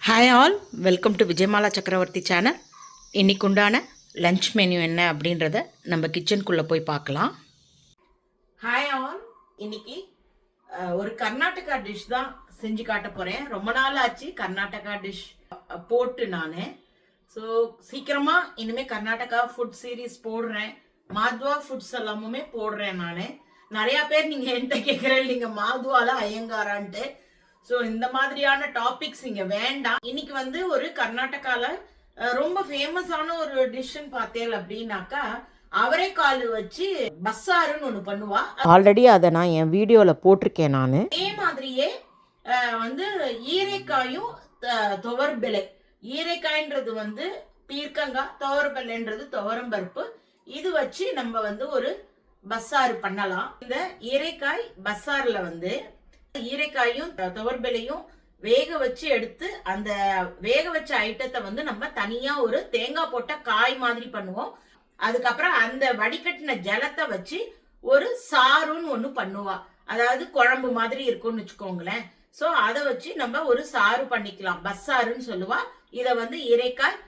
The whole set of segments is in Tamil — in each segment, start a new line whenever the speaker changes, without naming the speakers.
Hi all, welcome to Vijayamala சக்கரவர்த்தி சேனல். இன்றைக்கு உண்டான லன்ச் மெனு என்ன அப்படின்றத நம்ம கிச்சனுக்குள்ளே போய் பார்க்கலாம். ஹாய் ஆல், இன்னைக்கு ஒரு கர்நாடகா டிஷ் தான் செஞ்சு காட்ட போகிறேன். ரொம்ப நாள் ஆச்சு கர்நாடகா டிஷ் போட்டு நான். ஸோ சீக்கிரமாக இனிமேல் கர்நாடகா ஃபுட் சீரீஸ் போடுறேன். மாத்வா ஃபுட்ஸ் எல்லாமுமே போடுறேன் நான். நிறையா பேர் நீங்கள் என்கிட்ட கேட்குறேன், நீங்கள் மாத்வால ஐயங்காரான்ட்டு. ஸோ இந்த மாதிரியான டாபிக்ஸ் இங்க வேண்டாம். இன்னைக்கு வந்து ஒரு கர்நாடகால ரொம்ப ஃபேமஸான ஒரு டிஷ்ன்னு பார்த்தேன் அப்படின்னாக்கா அவரைக்கால் வச்சு பஸ்ஸாருன்னு ஒன்று பண்ணுவா. ஆல்ரெடி அதை நான் என் வீடியோவில் போட்டிருக்கேன் நான். அதே மாதிரியே வந்து ஈரைக்காயும் துவர்பெலை. ஈரைக்காய்ன்றது வந்து பீர்க்கங்காய், துவர்பெலைன்றது துவரம்பருப்பு. இது வச்சு நம்ம வந்து ஒரு பஸ்ஸாறு பண்ணலாம். இந்த ஈரைக்காய் பஸ்ஸாரில் வந்து ஈரைக்காயும் துவர்பெலையும் வேக வச்சு எடுத்து அந்த வேக வச்ச ஐட்டத்தை வந்து நம்ம தனியா ஒரு தேங்காய் போட்ட காய் மாதிரி பண்ணுவோம். அதுக்கப்புறம் அந்த வடிகட்டின ஜலத்தை வச்சு ஒரு சாறுன்னு ஒண்ணு பண்ணுவா. அதாவது குழம்பு மாதிரி இருக்கும்னு வச்சுக்கோங்களேன். சோ அதை வச்சு நம்ம ஒரு சாறு பண்ணிக்கலாம், பஸ்ஸாருன்னு சொல்லுவா. இதை வந்து ஈரைக்காய்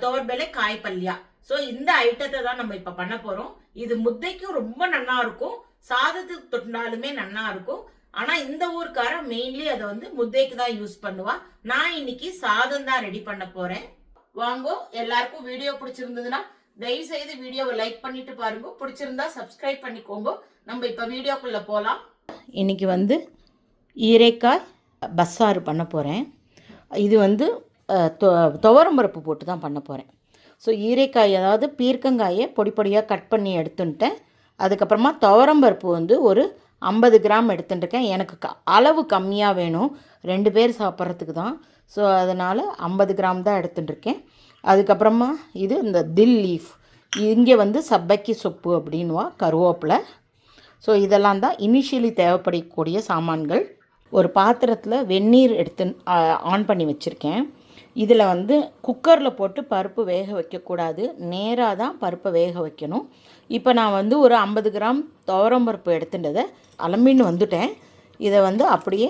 துவர்பெலை காய் பல்லியா. சோ இந்த ஐட்டத்தை தான் நம்ம இப்ப பண்ண போறோம். இது முத்தைக்கும் ரொம்ப நன்னா இருக்கும், சாதத்துக்கு தொட்டினாலுமே நன்னா இருக்கும். ஆனா இந்த ஊருக்கார மெயின்லி அதை வந்து முத்தைக்கு தான் யூஸ் பண்ணுவா. நான் இன்னைக்கு சாதம் தான் ரெடி பண்ண போறேன். வாங்கோ, எல்லாருக்கும் வீடியோ பிடிச்சிருந்ததுன்னா தயவு செய்து வீடியோவை லைக் பண்ணிட்டு பாருங்க. பிடிச்சிருந்தா சப்ஸ்கிரைப் பண்ணிக்கோங்க. நம்ம இப்ப வீடியோக்குள்ள போலாம். இன்னைக்கு வந்து ஈரைக்காய் பஸ்ஸாறு பண்ண போறேன். இது வந்து துவரம்பருப்பு போட்டு தான் பண்ண போறேன். ஸோ ஈரைக்காய், அதாவது பீர்க்கங்காயை பொடி பொடியாக கட் பண்ணி எடுத்துட்டேன். அதுக்கப்புறமா துவரம்பருப்பு வந்து ஒரு 50 கிராம் எடுத்துட்டுருக்கேன். எனக்கு அளவு கம்மியாக வேணும், 2 பேர் சாப்பிட்றதுக்கு தான். ஸோ அதனால் 50 கிராம் தான் எடுத்துட்டுருக்கேன். அதுக்கப்புறமா இது இந்த தில் லீஃப், இங்கே வந்து சப்பக்கி சொப்பு அப்படின்வா, கருவேப்பிலை. ஸோ இதெல்லாம் தான் இனிஷியலி தேவைப்படக்கூடிய சாமான்கள். ஒரு பாத்திரத்தில் வெந்நீர் எடுத்து ஆன் பண்ணி வச்சுருக்கேன். இதில் வந்து குக்கரில் போட்டு பருப்பு வேக வைக்கக்கூடாது, நேராக தான் பருப்பை வேக வைக்கணும். இப்போ நான் வந்து ஒரு 50 கிராம் துவரம்பருப்பு எடுத்துட்டதை அலம்பின்னு வந்துட்டேன். இதை வந்து அப்படியே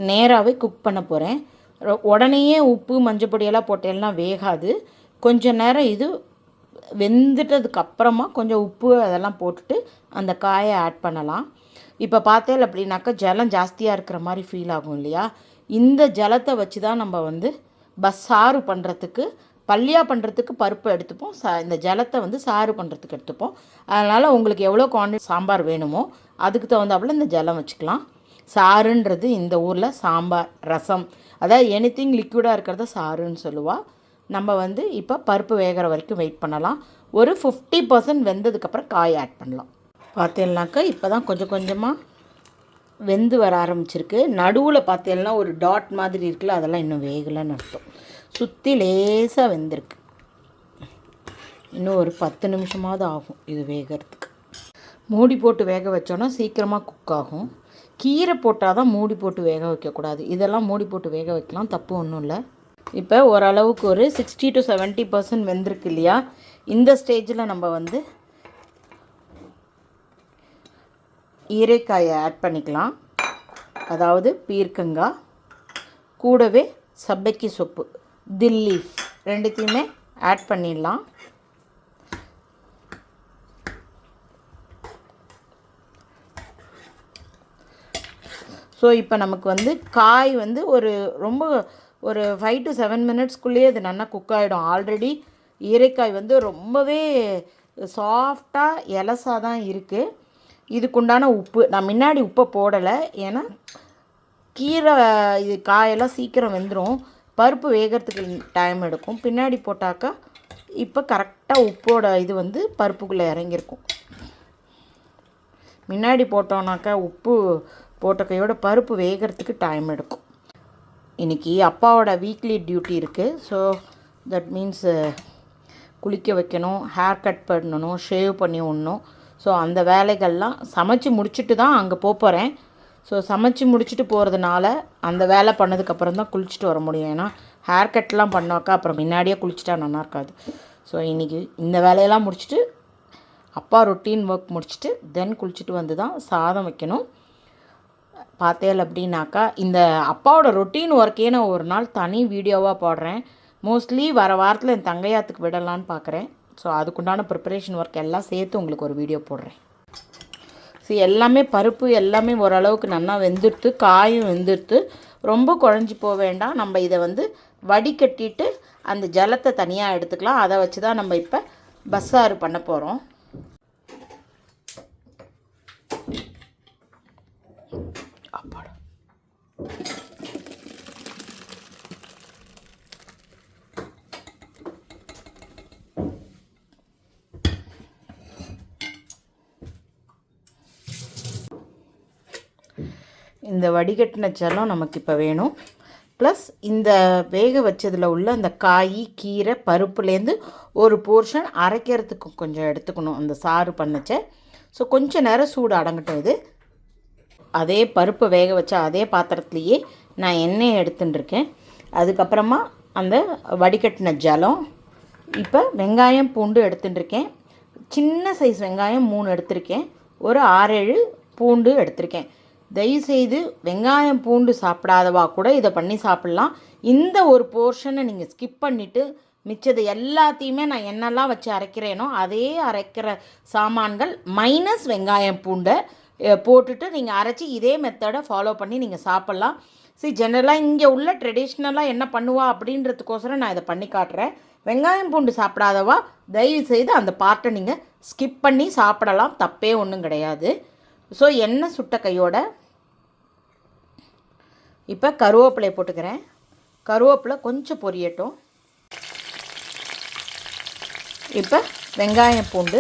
நேராகவே குக் பண்ண போகிறேன். உடனேயே உப்பு மஞ்சள் பொடியெல்லாம் போட்டேன்னா வேகாது. கொஞ்சம் நேரம் இது வெந்துட்டதுக்கப்புறமா கொஞ்சம் உப்பு அதெல்லாம் போட்டுட்டு அந்த காயை ஆட் பண்ணலாம். இப்போ பார்த்தேன் அப்படின்னாக்கா ஜலம் ஜாஸ்தியாக இருக்கிற மாதிரி ஃபீல் ஆகும் இல்லையா? இந்த ஜலத்தை வச்சு தான் நம்ம வந்து சாறு பண்ணுறதுக்கு, பல்லியாக பண்ணுறதுக்கு பருப்பை எடுத்துப்போம். இந்த ஜலத்தை வந்து சாறு பண்ணுறதுக்கு எடுத்துப்போம். அதனால் உங்களுக்கு எவ்வளோ குவான்டிட்டி சாம்பார் வேணுமோ அதுக்கு தகுந்தாப்புல இந்த ஜலம் வச்சுக்கலாம். சாறுன்றது இந்த ஊரில் சாம்பார், ரசம், அதாவது எனிதிங் லிக்விடாக இருக்கிறத சாறுன்னு சொல்லுவாள். நம்ம வந்து இப்போ பருப்பு வேகிற வரைக்கும் வெயிட் பண்ணலாம். ஒரு 50% வெந்ததுக்கப்புறம் காய் ஆட் பண்ணலாம். பார்த்தேன்னாக்கா இப்போ தான் கொஞ்சம் கொஞ்சமாக வெந்து வர ஆரம்பிச்சிருக்கு. நடுவில் பார்த்தேன்னா ஒரு டாட் மாதிரி இருக்குல்ல, அதெல்லாம் இன்னும் வேகலைன்னு அர்த்தம். சுற்றி லேசாக வெந்திருக்கு. இன்னும் ஒரு 10 நிமிஷமாவது ஆகும் இது வேகிறதுக்கு. மூடி போட்டு வேக வச்சோன்னா சீக்கிரமாக குக் ஆகும். கீரை போட்டால் தான் மூடி போட்டு வேக வைக்கக்கூடாது. இதெல்லாம் மூடி போட்டு வேக வைக்கலாம், தப்பு ஒன்றும் இல்லை. இப்போ ஓரளவுக்கு ஒரு 60 to 70% வெந்திருக்கு இல்லையா? இந்த ஸ்டேஜில் நம்ம வந்து ஈரைக்காயை ஆட் பண்ணிக்கலாம். அதாவது பீர்க்கங்காய் கூடவே சப்பக்கி சொப்பு, தில் லீஃப் ரெண்டுத்தையுமே ஆட் பண்ணிடலாம். ஸோ இப்போ நமக்கு வந்து காய் வந்து ஒரு 5 to 7 மினிட்ஸ்க்குள்ளேயே அது நல்லா குக் ஆகிடும். ஆல்ரெடி ஈரைக்காய் வந்து ரொம்பவே சாஃப்டாக எலசாக தான் இருக்குது. இதுக்குண்டான உப்பு நான் முன்னாடி உப்பை போடலை, ஏன்னா கீரை இது காயெல்லாம் சீக்கிரம் வெந்துடும், பருப்பு வேகிறதுக்கு டைம் எடுக்கும். பின்னாடி போட்டாக்கா இப்போ கரெக்டாக உப்போட இது வந்து பருப்புக்குள்ளே இறங்கியிருக்கும். முன்னாடி போட்டோன்னாக்கா உப்பு போட்ட கையோட பருப்பு வேகிறதுக்கு டைம் எடுக்கும். இன்றைக்கி அப்பாவோட வீக்லி டியூட்டி இருக்குது. ஸோ தட் மீன்ஸ் குளிக்க வைக்கணும், ஹேர் கட் பண்ணணும், ஷேவ் பண்ணி விடணும். ஸோ அந்த வேலைகள்லாம் சமைச்சு முடிச்சுட்டு தான் அங்கே போகிறேன். ஸோ சமைச்சு முடிச்சுட்டு போகிறதுனால அந்த வேலை பண்ணதுக்கப்புறம் தான் குளிச்சுட்டு வர முடியும். ஏன்னா ஹேர் கட்லாம் பண்ணாக்கா அப்புறம் முன்னாடியே குளிச்சுட்டா நல்லா இருக்காது. ஸோ இன்றைக்கி இந்த வேலையெல்லாம் முடிச்சுட்டு அப்பா ரொட்டீன் ஒர்க் முடிச்சுட்டு தென் குளிச்சுட்டு வந்து தான் சாதம் வைக்கணும். பார்த்தேன் அப்படின்னாக்கா இந்த அப்பாவோட ரொட்டீன் ஒர்க்கே நான் ஒரு நாள் தனி வீடியோவாக போடுறேன். மோஸ்ட்லி வர வாரத்தில் என் தங்கையாத்துக்கு விடலான்னு பார்க்குறேன். ஸோ அதுக்குண்டான ப்ரிப்பரேஷன் ஒர்க் எல்லாம் சேர்த்து உங்களுக்கு ஒரு வீடியோ போடுறேன். ஸோ எல்லாமே பருப்பு எல்லாமே ஓரளவுக்கு நல்லா வெந்துடுத்து, காயும் வெந்துடுத்து, ரொம்ப குழஞ்சி போக வேண்டாம். நம்ம இதை வந்து வடிகட்டிட்டு அந்த ஜலத்தை தனியாக எடுத்துக்கலாம். அதை வச்சு தான் நம்ம இப்போ பஸ்ஸாறு பண்ண போகிறோம். இந்த வடிகட்டின ஜலம் நமக்கு இப்போ வேணும். ப்ளஸ் இந்த வேக வச்சதில் உள்ள அந்த காய், கீரை, பருப்புலேருந்து ஒரு போர்ஷன் அரைக்கிறதுக்கு கொஞ்சம் எடுத்துக்கணும் அந்த சாறு பண்ணச்ச. ஸோ கொஞ்சம் நேரம் சூடு அடங்கட்டும். இது அதே பருப்பு வேக வச்ச அதே பாத்திரத்துலேயே நான் எண்ணெய் எடுத்துட்டுருக்கேன். அதுக்கப்புறமா அந்த வடிகட்டின ஜலம். இப்போ வெங்காயம் பூண்டு எடுத்துட்டுருக்கேன். சின்ன சைஸ் வெங்காயம் 3 எடுத்திருக்கேன். ஒரு 6-7 பூண்டு எடுத்திருக்கேன். தயவுசெய்து வெங்காயம் பூண்டு சாப்பிடாதவா கூட இதை பண்ணி சாப்பிட்லாம். இந்த ஒரு போர்ஷனை நீங்கள் ஸ்கிப் பண்ணிவிட்டு மிச்சது எல்லாத்தையுமே நான் என்னெல்லாம் வச்சு அரைக்கிறேனோ அதே அரைக்கிற சாமான்கள் மைனஸ் வெங்காயம் பூண்டை போட்டுட்டு நீங்கள் அரைச்சி இதே மெத்தடை ஃபாலோ பண்ணி நீங்கள் சாப்பிட்லாம். சரி, ஜெனரலாக இங்கே உள்ள ட்ரெடிஷ்னலாக என்ன பண்ணுவா அப்படின்றதுக்கோசரம் நான் இதை பண்ணி காட்டுறேன். வெங்காயம் பூண்டு சாப்பிடாதவா தயவுசெய்து அந்த பார்ட்டை நீங்கள் ஸ்கிப் பண்ணி சாப்பிடலாம், தப்பே ஒன்றும் கிடையாது. ஸோ எண்ணெய் சுட்ட கையோட இப்போ கருவேப்பிலை போட்டுக்கிறேன். கருவேப்பிலை கொஞ்சம் பொரியட்டும். இப்போ வெங்காயம் பூண்டு,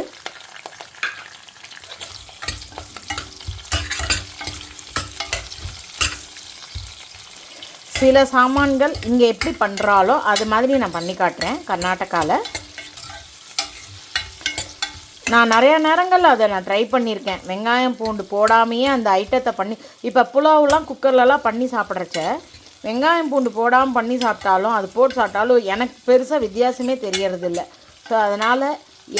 சில சாமான்கள் இங்கே எப்படி பண்ணுறாலோ அது மாதிரி நான் பண்ணி காட்டுறேன். கர்நாடகாவில் நான் நிறையா நேரங்கள் அதை நான் ட்ரை பண்ணியிருக்கேன். வெங்காயம் பூண்டு போடாமையே அந்த ஐட்டத்தை பண்ணி, இப்போ புலாவெலாம் குக்கர்லலாம் பண்ணி சாப்பிட்றச்ச வெங்காயம் பூண்டு போடாமல் பண்ணி சாப்பிட்டாலும் அது போட்டு சாப்பிட்டாலும் எனக்கு பெருசாக வித்தியாசமே தெரியறதில்ல. ஸோ அதனால்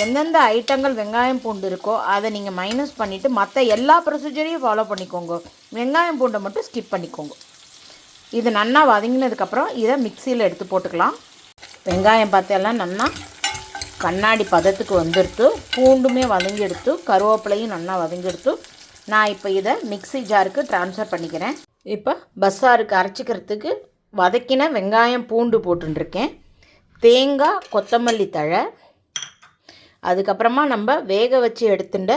எந்தெந்த ஐட்டங்கள் வெங்காயம் பூண்டு இருக்கோ அதை நீங்கள் மைனஸ் பண்ணிவிட்டு மற்ற எல்லா ப்ரொசீஜரையும் ஃபாலோ பண்ணிக்கோங்க. வெங்காயம் பூண்டை மட்டும் ஸ்கிப் பண்ணிக்கோங்க. இது நல்லா வதங்கினதுக்கப்புறம் இதை மிக்சியில் எடுத்து போட்டுக்கலாம். வெங்காயம் பார்த்தெல்லாம் நல்லா கண்ணாடி பதத்துக்கு வந்துடுத்து, பூண்டுமே வதங்கி எடுத்து, கருவேப்பிலையும் நல்லா வதங்கி எடுத்து, நான் இப்போ இதை மிக்சி ஜாருக்கு ட்ரான்ஸ்ஃபர் பண்ணிக்கிறேன். இப்போ பஸ்ஸாருக்கு அரைச்சிக்கிறதுக்கு வதக்கின வெங்காயம் பூண்டு போட்டுருக்கேன். தேங்காய், கொத்தமல்லி தழை, அதுக்கப்புறமா நம்ம வேக வச்சு எடுத்துட்ட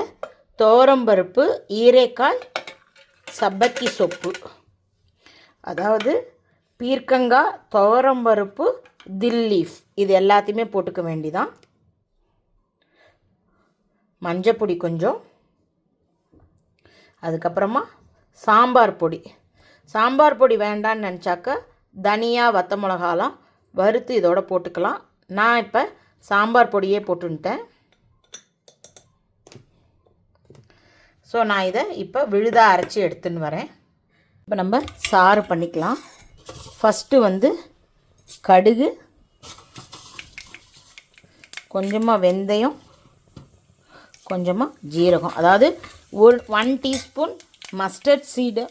துவரம்பருப்பு, ஈரைக்காய், சப்பக்கி சொப்பு, அதாவது பீர்க்கங்காய், துவரம்பருப்பு, தில் லீஃப், இது எல்லாத்தையுமே போட்டுக்க வேண்டிதான். மஞ்சப்பொடி கொஞ்சம், அதுக்கப்புறமா சாம்பார் பொடி. சாம்பார் பொடி வேண்டான்னு நினச்சாக்க தனியா, வத்த மிளகாலாம் வறுத்து இதோட போட்டுக்கலாம். நான் இப்போ சாம்பார் பொடியே போட்டுன்ட்டேன். ஸோ நான் இதை இப்போ விழுதாக அரைச்சி எடுத்துன்னு வரேன். இப்போ நம்ம சாறு பண்ணிக்கலாம். ஃபஸ்ட்டு வந்து கடுகு, கொஞ்சமாக வெந்தயம், கொஞ்சமாக ஜீரகம், அதாவது 1 teaspoon mustard seed,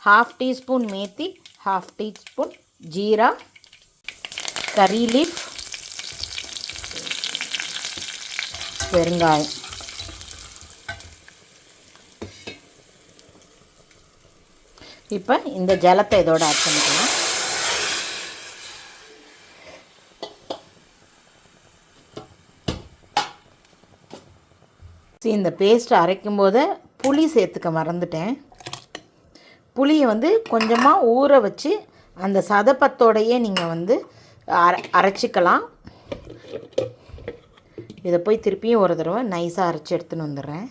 1/2 teaspoon methi, 1/2 teaspoon jeera, கறி லீஃப், பெருங்காயம். இப்போ இந்த ஜலத்தை இதோட ஆட் பண்ணிக்கலாம். இந்த பேஸ்ட்டை அரைக்கும் போது புளி சேர்த்துக்க மறந்துட்டேன். புளியை வந்து கொஞ்சமாக ஊற வச்சு அந்த சதப்பத்தோடையே நீங்கள் வந்து அரைச்சிக்கலாம். இதை போய் திருப்பியும் ஒரு தடவை நைஸாக அரைச்சி எடுத்துன்னு வந்துடுறேன்.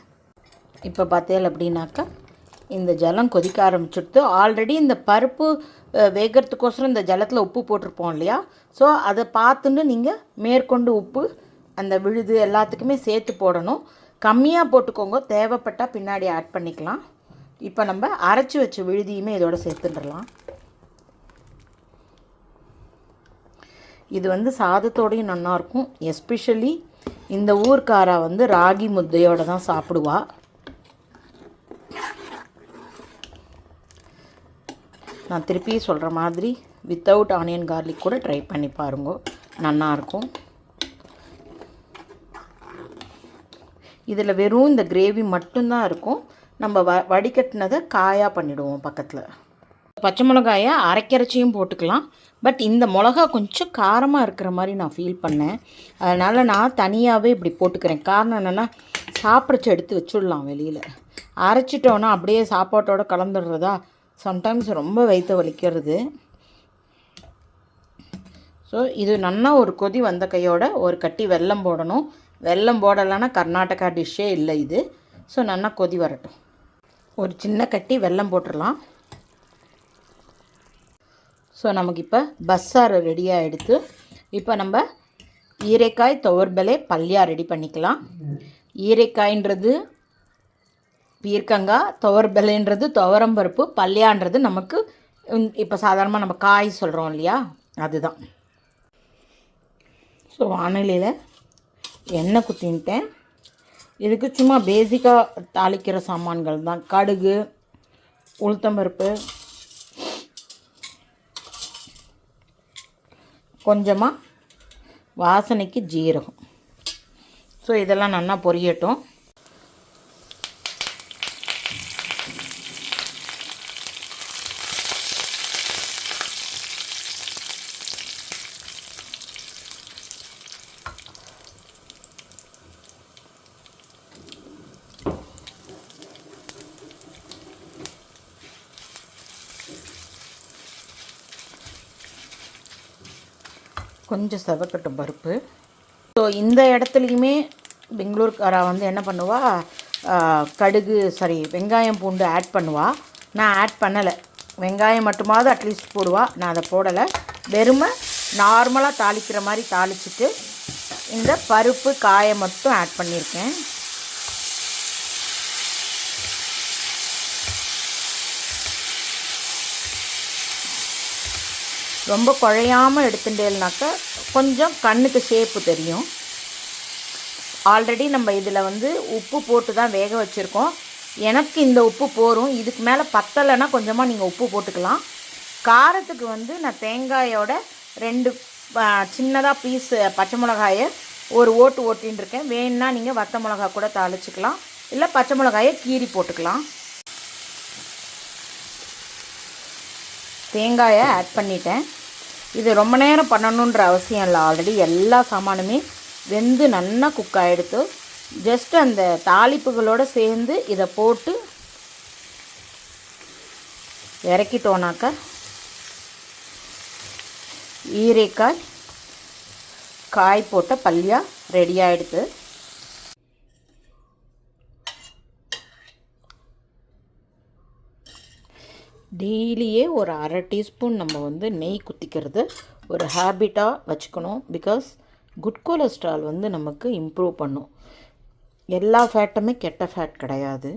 இப்போ பார்த்தேன் அப்படின்னாக்கா இந்த ஜலம் கொதிக்க ஆரம்பிச்சுடுத்து. ஆல்ரெடி இந்த பருப்பு வேகிறதுக்கோசரம் இந்த ஜலத்தில் உப்பு போட்டிருப்போம் இல்லையா? ஸோ அதை பார்த்துன்னு நீங்கள் மேற்கொண்டு உப்பு அந்த விழுது எல்லாத்துக்குமே சேர்த்து போடணும். கம்மியாக போட்டுக்கோங்க, தேவைப்பட்டால் பின்னாடி ஆட் பண்ணிக்கலாம். இப்போ நம்ம அரைச்சி வச்ச விழுதியுமே இதோட சேர்த்துடலாம். இது வந்து சாதத்தோடையும் நல்லாயிருக்கும். எஸ்பெஷலி இந்த ஊர்க்காரா வந்து ராகி முத்தையோடு தான் சாப்பிடுவா. நான் திருப்பி சொல்கிற மாதிரி வித்தவுட் ஆனியன் கார்லிக் கூட ட்ரை பண்ணி பாருங்க, நல்லாயிருக்கும். இதில் வெறும் இந்த கிரேவி மட்டும்தான் இருக்கும். நம்ம வடிகட்டினதை காயாக பண்ணிவிடுவோம் பக்கத்தில். பச்சை மிளகாயை அரைக்கரைச்சியும் போட்டுக்கலாம். பட் இந்த மிளகா கொஞ்சம் காரமாக இருக்கிற மாதிரி நான் ஃபீல் பண்ணேன். அதனால் நான் தனியாகவே இப்படி போட்டுக்கிறேன். காரணம் என்னென்னா, சாப்பிட்றச்சு எடுத்து வச்சுடலாம் வெளியில். அரைச்சிட்டோன்னா அப்படியே சாப்பாட்டோடு கலந்துடுறதா சம்டைம்ஸ் ரொம்ப வயிற்ற வலிக்கிறது. ஸோ இது நல்லா ஒரு கொதி வந்த கையோட ஒரு கட்டி வெல்லம் போடணும். வெல்லம் போடலைன்னா கர்நாடகா டிஷ்ஷே இல்லை இது. ஸோ நல்லா கொதி வரட்டும். ஒரு சின்ன கட்டி வெல்லம் போட்டுடலாம். ஸோ நமக்கு இப்போ பஸ்ஸார் ரெடியாக எடுத்து இப்போ நம்ம ஈரைக்காய் துவர்பலை பல்யா ரெடி பண்ணிக்கலாம். ஈரைக்காய்ன்றது பீர்க்கங்காய், துவர்பலைன்றது துவரம்பருப்பு, பல்யான்றது நமக்கு இப்போ சாதாரணமாக நம்ம காய் சொல்கிறோம் இல்லையா, அதுதான். ஸோ வானிலையில் எண்ணெய் குத்தின்ட்டேன். இதுக்கு சும்மா பேசிக்காக தாளிக்கிற சாமான்கள் தான். கடுகு, உளுத்தம்பருப்பு, கொஞ்சமாக வாசனைக்கு ஜீரகம். ஸோ இதெல்லாம் நல்லா பொரியட்டும். கொஞ்சம் செவக்கட்டும் பருப்பு. ஸோ இந்த இடத்துலையுமே பெங்களூர்காரா வந்து என்ன பண்ணுவா, கடுகு வெங்காயம் பூண்டு ஆட் பண்ணுவா. நான் ஆட் பண்ணலை. வெங்காயம் மட்டுமாவது அட்லீஸ்ட் போடுவா. நான் அதை போடலை. வெறுமை நார்மலாக தாளிக்கிற மாதிரி தாளிச்சிட்டு இந்த பருப்பு காயை மட்டும் ஆட் பண்ணியிருக்கேன். ரொம்ப குழையாமல் எடுத்துட்டேன்னாக்கா கொஞ்சம் கண்ணுக்கு ஷேப்பு தெரியும். ஆல்ரெடி நம்ம இதில் வந்து உப்பு போட்டு தான் வேக வச்சுருக்கோம். எனக்கு இந்த உப்பு போரும். இதுக்கு மேலே பத்தலைன்னா கொஞ்சமாக நீங்கள் உப்பு போட்டுக்கலாம். காரத்துக்கு வந்து நான் தேங்காயோட 2 சின்னதாக பீஸ் பச்சை மிளகாயை ஒரு ஓட்டின்னு இருக்கேன். வேணுன்னா நீங்கள் வத்த மிளகா கூட தாளிச்சிக்கலாம், இல்லை பச்சை மிளகாயை கீறி போட்டுக்கலாம். தேங்காயை ஆட் பண்ணிட்டேன். இது ரொம்ப நேரம் பண்ணணுன்ற அவசியம் இல்லை. ஆல்ரெடி எல்லா சாமானுமே வெந்து நல்லா குக் ஆகிடுத்து. ஜஸ்ட் அந்த தாளிப்புகளோடு சேர்ந்து இதை போட்டு இறக்கிட்டோனாக்கா ஈரைக்காய் காய் போட்ட பல்யா ரெடி ஆகிடுது. டெய்லியே ஒரு 1/2 டீஸ்பூன் நம்ம வந்து நெய் குத்திக்கிறது ஒரு ஹேபிட்டாக வச்சுக்கணும். பிகாஸ் குட் கொலஸ்ட்ரால் வந்து நமக்கு இம்ப்ரூவ் பண்ணும். எல்லா ஃபேட்டுமே கெட்ட ஃபேட் கிடையாது.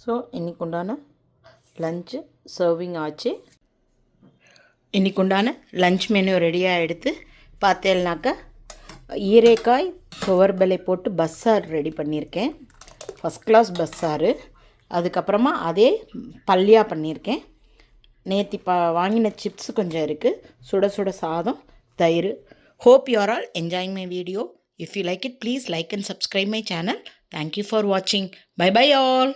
ஸோ இன்றைக்கு உண்டான லஞ்சு சர்விங் ஆச்சு. இன்றைக்கு உண்டான லஞ்ச் மெனு ரெடியாக எடுத்து பார்த்தேன்னாக்கா ஈரைக்காய் துவர்பலை போட்டு பஸ்ஸார் ரெடி பண்ணியிருக்கேன். ஃபஸ்ட் கிளாஸ் பஸ்ஸாரு. அதுக்கப்புறமா அதே பல்யா பண்ணியிருக்கேன். நேற்று வாங்கின சிப்ஸ் கொஞ்சம் இருக்குது. சுட சுட சாதம், தயிர். Hope you are all enjoying my video. If you like it, please like and subscribe my channel. Thank you for வாட்சிங். Bye bye all.